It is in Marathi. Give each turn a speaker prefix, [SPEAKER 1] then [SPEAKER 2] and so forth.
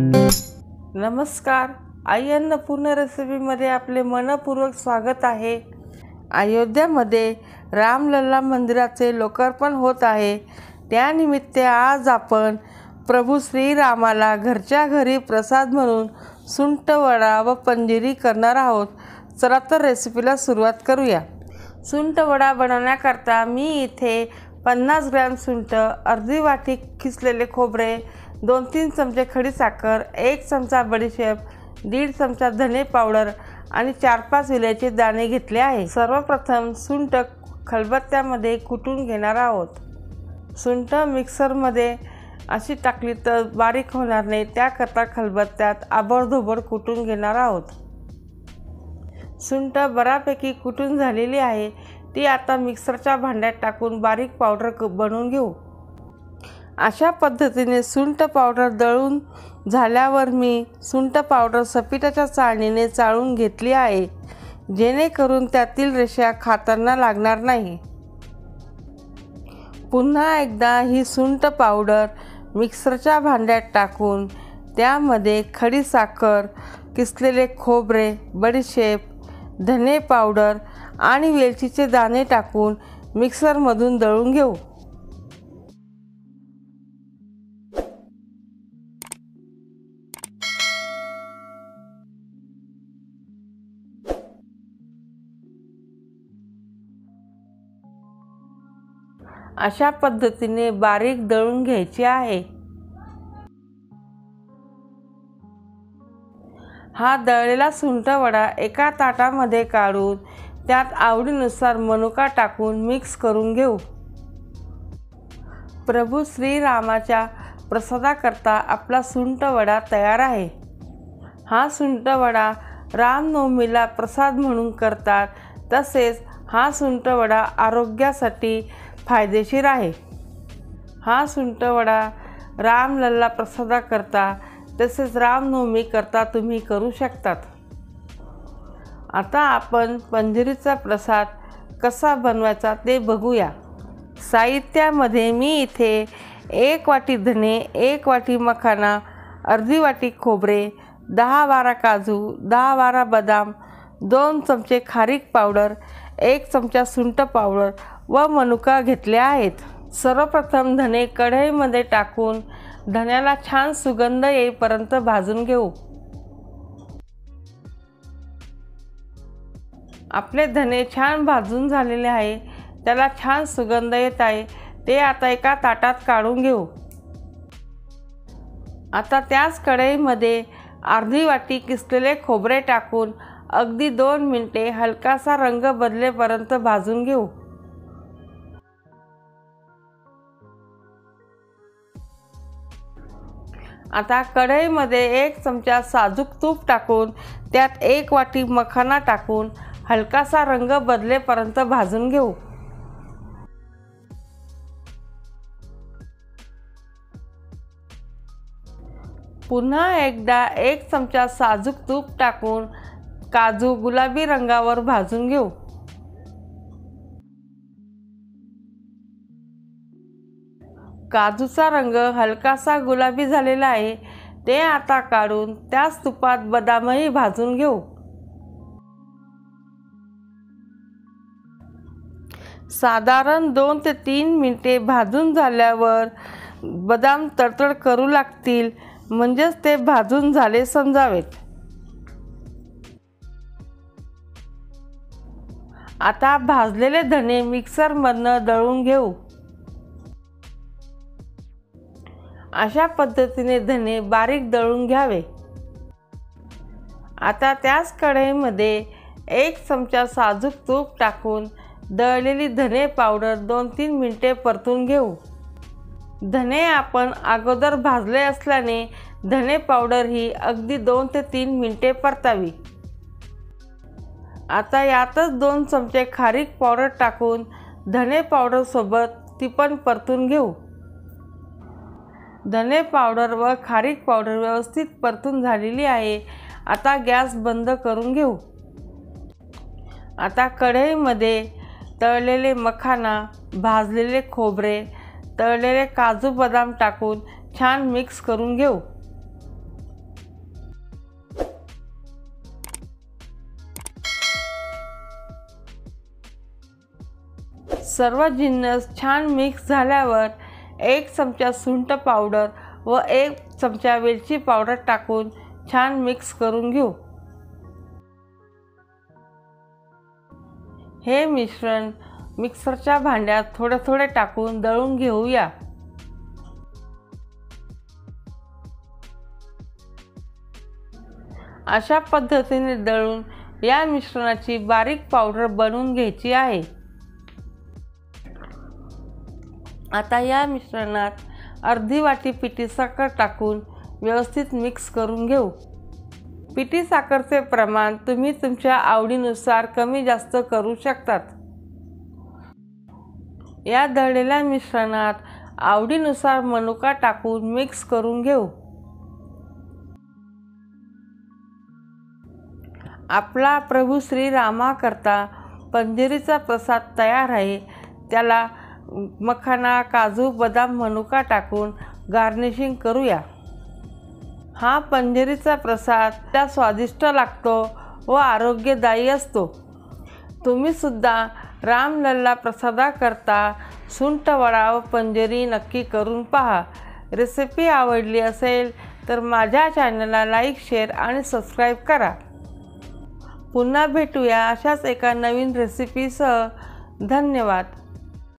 [SPEAKER 1] नमस्कार, आई अन्नपूर्ण रेसिपीमध्ये आपले मनपूर्वक स्वागत आहे। अयोध्यामध्ये रामलल्ला मंदिराचे लोकार्पण होत आहे। त्यानिमित्त आज आपण प्रभू श्रीरामाला घरच्या घरी प्रसाद म्हणून सुंठ वडा व पंजिरी करणार आहोत। चला तर रेसिपीला सुरुवात करूया। सुंठ वडा बनवण्याकरता मी इथे 50 ग्रॅम सुंठ, अर्धी वाटी किसलेले खोबरे, 2-3 चमचे खडीसाखर, 1 चमचा बडीशेप, 1.5 चमचा धने पावडर आणि 4-5 विलायची दाणे घेतले आहे। सर्वप्रथम सुंठ खलबत्त्यामध्ये कुटून घेणार आहोत। सुंठ मिक्सरमध्ये अशी टाकली तर बारीक होणार नाही, त्याकरता खलबत्त्यात आबडधोबड कुटून घेणार आहोत। सुंठ बऱ्यापैकी कुटून झालेली आहे, ती आता मिक्सरच्या भांड्यात टाकून बारीक पावडर बनवून घेऊ। अशा पद्धतीने सुंठ पावडर दळून झाल्यावर मी सुंठ पावडर सपिटाच्या चाळणीने चाळून घेतली आहे, जेणेकरून त्यातील रेषा खाताना लागणार नाही। पुन्हा एकदा ही सुंठ पावडर मिक्सरच्या भांड्यात टाकून त्यामध्ये खडीसाखर, किसलेले खोबरे, बडीशेप, धने पावडर आणि वेलचीचे दाणे टाकून मिक्सरमधून दळून घेऊ। अशा पद्धतीने बारीक दळून घ्यायची आहे। हा दळलेला सुंठ वडा एका ताटामध्ये काढून त्यात आवडीनुसार मनुका टाकून मिक्स करून घेऊ। प्रभू श्रीरामाच्या प्रसादाकरता आपला सुंठ वडा तयार आहे। हा सुंठ वडा रामनवमीला प्रसाद म्हणून करतात, तसेच हा सुंठ वडा आरोग्यासाठी फायदेशीर आहे। हा सुंठ वडा रामलल्ला प्रसादाकरता तसेच रामनवमी करता तुम्ही करू शकतात। आता आपण पंजिरीचा प्रसाद कसा बनवायचा ते बघूया। साहित्यामध्ये मी इथे 1 वाटी धने, 1 वाटी मखाना, अर्धी वाटी खोबरे, 10-12 काजू, 10-12 बदाम, 2 चमचे खारीक पावडर, 1 चमचा सुंठ पावडर व मनुका घेतले आहेत। सर्वप्रथम धने कढईमध्ये टाकून धन्याला छान सुगंध येईपर्यंत भाजून घेऊ। आपले धने छान भाजून झालेले आहे, त्याला छान सुगंध येत आहे, ते आता एका ताटात काढून घेऊ। आता त्याच कढईमध्ये अर्धी वाटी किसलेले खोबरे टाकून अगदी 2 मिनिटे हलकासा रंग बदलेपर्यंत भाजून घेऊ। आता कढईमध्ये 1 चमचा साजूक तूप टाकून त्यात 1 वाटी मखाना टाकून हलकासा रंग बदलेपर्यंत भाजून घेऊ। पुन्हा एकदा 1 चमचा साजूक तूप टाकून काजू गुलाबी रंगावर भाजून घेऊ। काजूचा रंग हलकासा गुलाबी झालेला आहे, ते आता काढून त्याच तुपात बदामही भाजून घेऊ। साधारण 2 ते 3 मिनिटे भाजून झाल्यावर बदाम तडतड करू लागतील, म्हणजेच ते भाजून झाले समजावेत। आता भाजलेले धने मिक्सरमधून दळून घेऊ। अशा पद्धतीने धने बारीक दळून घ्यावे। आता त्याच कढईमध्ये 1 चमचा साजूक तूप टाकून दळलेली धने पावडर 2-3 मिनिटे परतून घेऊ। धने आपण अगोदर भाजले असल्याने धने पावडर ही अगदी 2 ते 3 मिनिटे परतावी। आता यातच 2 चमचे खारीक पावडर टाकून धने पावडर सोबत ती पण परतून घेऊ। धने पावडर व खारीक पावडर व्यवस्थित परतून झालेली आहे। आता गॅस बंद करून घेऊ। आता कढईमध्ये तळलेले मखाना, भाजलेले खोबरे, तळलेले काजू बदाम टाकून छान मिक्स करून घेऊ। सर्व जिन्नस छान मिक्स झाल्यावर 1 चमचा सुंठ पावडर व 1 चमचा वेलची पावडर टाकून छान मिक्स करून घेऊ। हे मिश्रण मिक्सरच्या भांड्यात थोडे थोडे टाकून दळून घेऊया। अशा पद्धतीने दळून या मिश्रणाची बारीक पावडर बनवून घ्यायची आहे। आता या मिश्रणात अर्धी वाटी पिठी साखर टाकून व्यवस्थित मिक्स करून घेऊ। पिठी साखरेचे प्रमाण तुम्ही तुमच्या आवडीनुसार कमी जास्त करू शकतात। या दळलेल्या मिश्रणात आवडीनुसार मनुका टाकून मिक्स करून घेऊ। आपला प्रभू श्रीरामाकरता पंजेरीचा प्रसाद तयार आहे। त्याला मखाना, काजू, बदाम, मनुका टाकून गार्निशिंग करूया। हा पंजेरीचा प्रसाद त्या स्वादिष्ट लागतो व आरोग्यदायी असतो। तुम्ही सुद्धा रामलल्ला प्रसादाकरता सुंठ वडा व पंजेरी नक्की करून पहा। रेसिपी आवडली असेल तर माझ्या चॅनलला लाईक, शेअर आणि सबस्क्राईब करा। पुन्हा भेटूया अशाच एका नवीन रेसिपीसह। धन्यवाद।